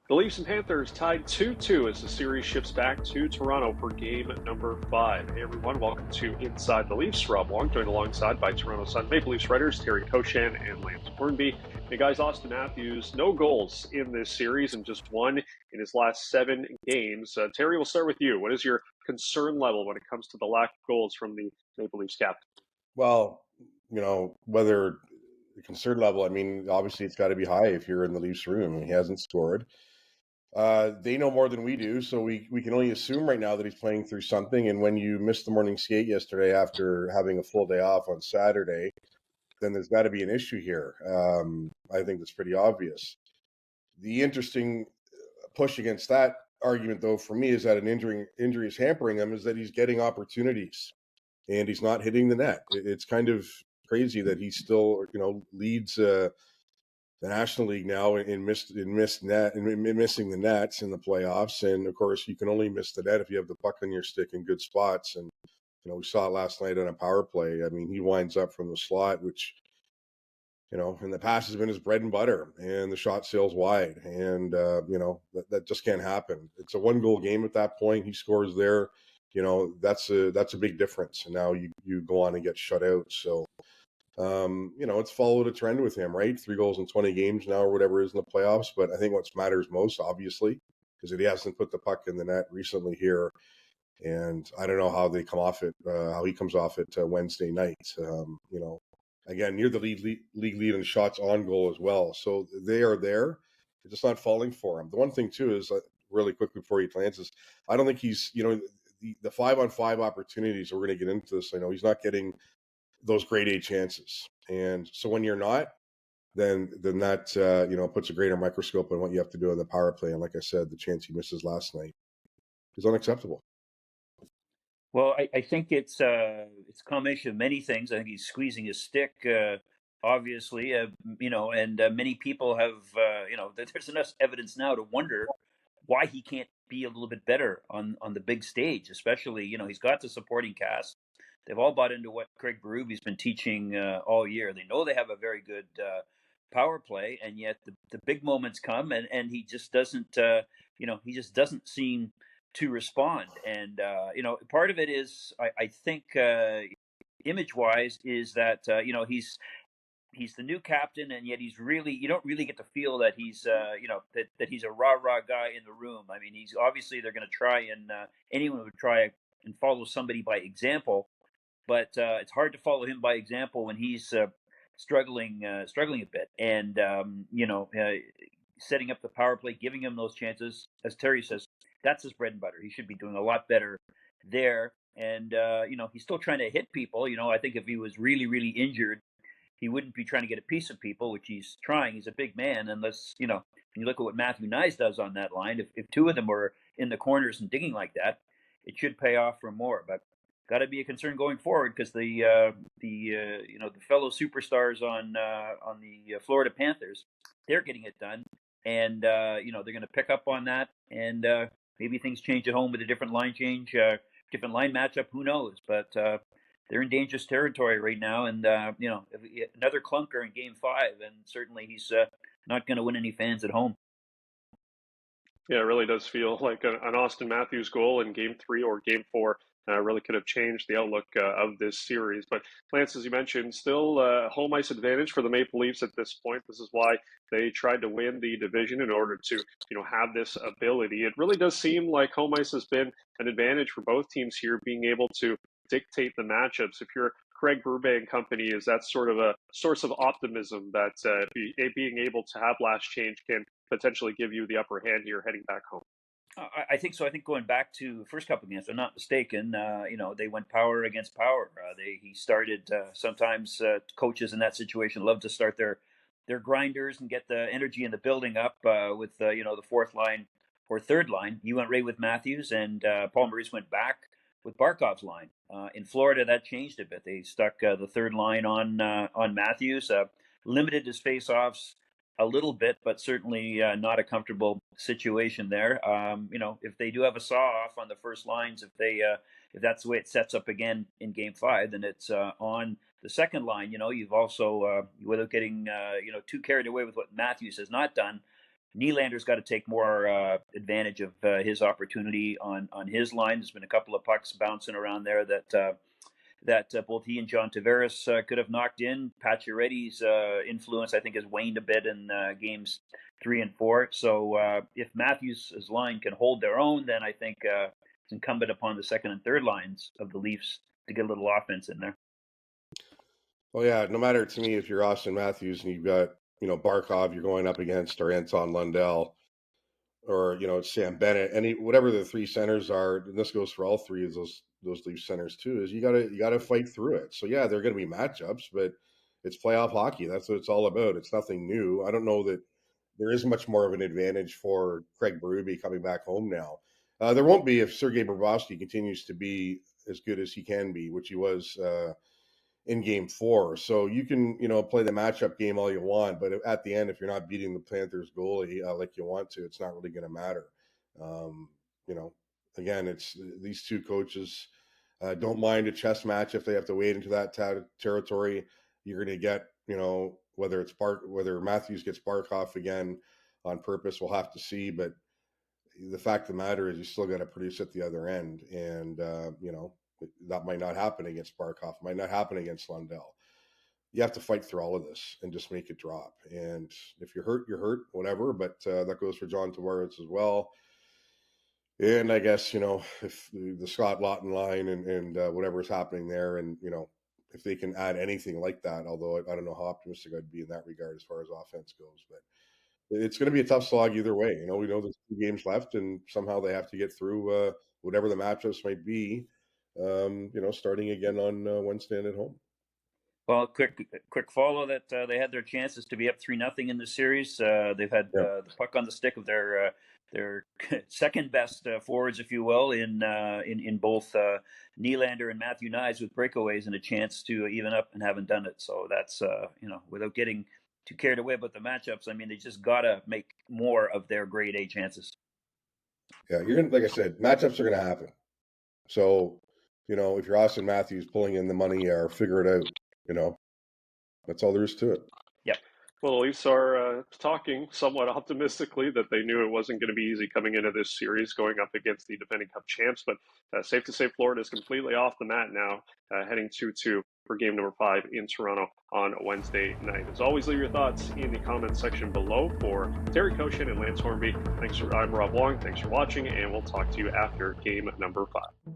The Leafs and Panthers tied 2-2 as the series ships back to Toronto for game number 5. Hey everyone, welcome to Inside the Leafs. Rob Wong, joined alongside by Toronto Sun Maple Leafs writers Terry Koshan and Lance Hornby. Hey guys, Auston Matthews, no goals in this series and just one in his last 7 games. Terry, we'll start with you. What is your concern level when it comes to the lack of goals from the Maple Leafs captain? Well, whether the concern level, I mean, obviously it's got to be high if you're in the Leafs room. He hasn't scored. They know more than we do, so we can only assume right now that he's playing through something. And when you missed the morning skate yesterday after having a full day off on Saturday, then there's got to be an issue here. I think that's pretty obvious. The interesting push against that argument, though, for me, is that an injury is hampering him, is that he's getting opportunities and he's not hitting the net. It's kind of crazy that he still, leads the National League now in missing the nets in the playoffs. And of course, you can only miss the net if you have the puck on your stick in good spots. And we saw it last night on a power play. I mean, he winds up from the slot, which in the past has been his bread and butter, and the shot sails wide. And that just can't happen. It's a 1-goal game at that point. He scores there. That's a big difference. And now you go on and get shut out. So. It's followed a trend with him, right? 3 goals in 20 games now or whatever it is in the playoffs. But I think what matters most, obviously, is that he hasn't put the puck in the net recently here. And I don't know how they come off it, how he comes off it Wednesday night. Again, near the league lead in shots on goal as well. So they are there. They're just not falling for him. The one thing, too, is really quickly before he glances, I don't think he's, the 5-on-5 opportunities, we're going to get into this. I know he's not getting those grade A chances. And so when you're not, then that, puts a greater microscope on what you have to do in the power play. And like I said, the chance he misses last night is unacceptable. Well, I think it's a combination of many things. I think he's squeezing his stick, obviously, and many people have, there's enough evidence now to wonder why he can't be a little bit better on the big stage, especially, he's got the supporting cast. They've all bought into what Craig Berube's been teaching all year. They know they have a very good power play, and yet the big moments come, and he just doesn't, he just doesn't seem to respond. And part of it is, I think, image-wise, is that he's the new captain, and yet you don't really get to feel that he's that he's a rah guy in the room. I mean, he's obviously they're going to try and anyone would try and follow somebody by example. But it's hard to follow him by example when he's struggling a bit, and setting up the power play, giving him those chances. As Terry says, that's his bread and butter. He should be doing a lot better there. And he's still trying to hit people. I think if he was really, really injured, he wouldn't be trying to get a piece of people, which he's trying. He's a big man, unless when you look at what Matthew Nyes does on that line. If 2 of them were in the corners and digging like that, it should pay off for more. But got to be a concern going forward, because the fellow superstars on the Florida Panthers, they're getting it done, and they're going to pick up on that, and maybe things change at home with a different line change, different line matchup. Who knows? But they're in dangerous territory right now, and if another clunker in Game 5, and certainly he's not going to win any fans at home. Yeah, it really does feel like an Auston Matthews goal in Game 3 or Game 4 really could have changed the outlook of this series. But Lance, as you mentioned, still home ice advantage for the Maple Leafs at this point. This is why they tried to win the division in order to, have this ability. It really does seem like home ice has been an advantage for both teams here, being able to dictate the matchups. If you're Craig Berube and company, is that sort of a source of optimism that being able to have last change can potentially give you the upper hand here heading back home? I think so. I think going back to the first couple of games, I'm not mistaken. They went power against power. He started. Sometimes coaches in that situation love to start their grinders and get the energy in the building up with the 4th line or 3rd line. You went right with Matthews, and Paul Maurice went back with Barkov's line. In Florida, that changed a bit. They stuck the 3rd line on Matthews, limited his faceoffs a little bit, but certainly not a comfortable situation there. If they do have a saw-off on the first lines, if that's the way it sets up again in Game 5, then it's on the second line. You've also, without getting too carried away with what Matthews has not done, Nylander's got to take more advantage of his opportunity on his line. There's been a couple of pucks bouncing around there that both he and John Tavares could have knocked in. Pacioretty's influence, I think, has waned a bit in games 3 and 4. So if Matthews' line can hold their own, then I think it's incumbent upon the second and third lines of the Leafs to get a little offense in there. Well, yeah, no matter to me if you're Auston Matthews and you've got, Barkov you're going up against, or Anton Lundell, or, it's Sam Bennett, whatever the three centers are, and this goes for all three of those Leafs centers too, is you gotta fight through it. So yeah, they're gonna be matchups, but it's playoff hockey. That's what it's all about. It's nothing new. I don't know that there is much more of an advantage for Craig Berube coming back home now. There won't be if Sergei Bobrovsky continues to be as good as he can be, which he was in game 4. So you can, play the matchup game all you want, but at the end, if you're not beating the Panthers goalie like you want to, it's not really going to matter. Again, it's these two coaches don't mind a chess match if they have to wade into that territory. You're going to get, whether Matthews gets Barkov again on purpose, we'll have to see. But the fact of the matter is you still got to produce at the other end. And, that might not happen against Barkov, might not happen against Lundell. You have to fight through all of this and just make it drop. And if you're hurt, whatever. But that goes for John Tavares as well. And I guess, if the Scott Laughton line and whatever's happening there, and, if they can add anything like that, although I don't know how optimistic I'd be in that regard as far as offense goes. But it's going to be a tough slog either way. We know there's 2 games left, and somehow they have to get through whatever the matchups might be. Starting again on Wednesday and at home. Well, quick follow that they had their chances to be up 3-0 in the series. They've had the puck on the stick of their second best forwards, if you will, in both Nylander and Matthew Knies with breakaways and a chance to even up, and haven't done it. So that's without getting too carried away about the matchups. I mean, they just gotta make more of their grade A chances. Yeah, you're gonna, like I said, matchups are gonna happen. So, if you're Auston Matthews, pulling in the money or figure it out, that's all there is to it. Yep. Well, the Leafs are talking somewhat optimistically that they knew it wasn't going to be easy coming into this series, going up against the defending Cup champs. But safe to say, Florida is completely off the mat now, heading 2-2 for game number 5 in Toronto on Wednesday night. As always, leave your thoughts in the comments section below. For Terry Koshan and Lance Hornby, I'm Rob Wong. Thanks for watching, and we'll talk to you after game number 5.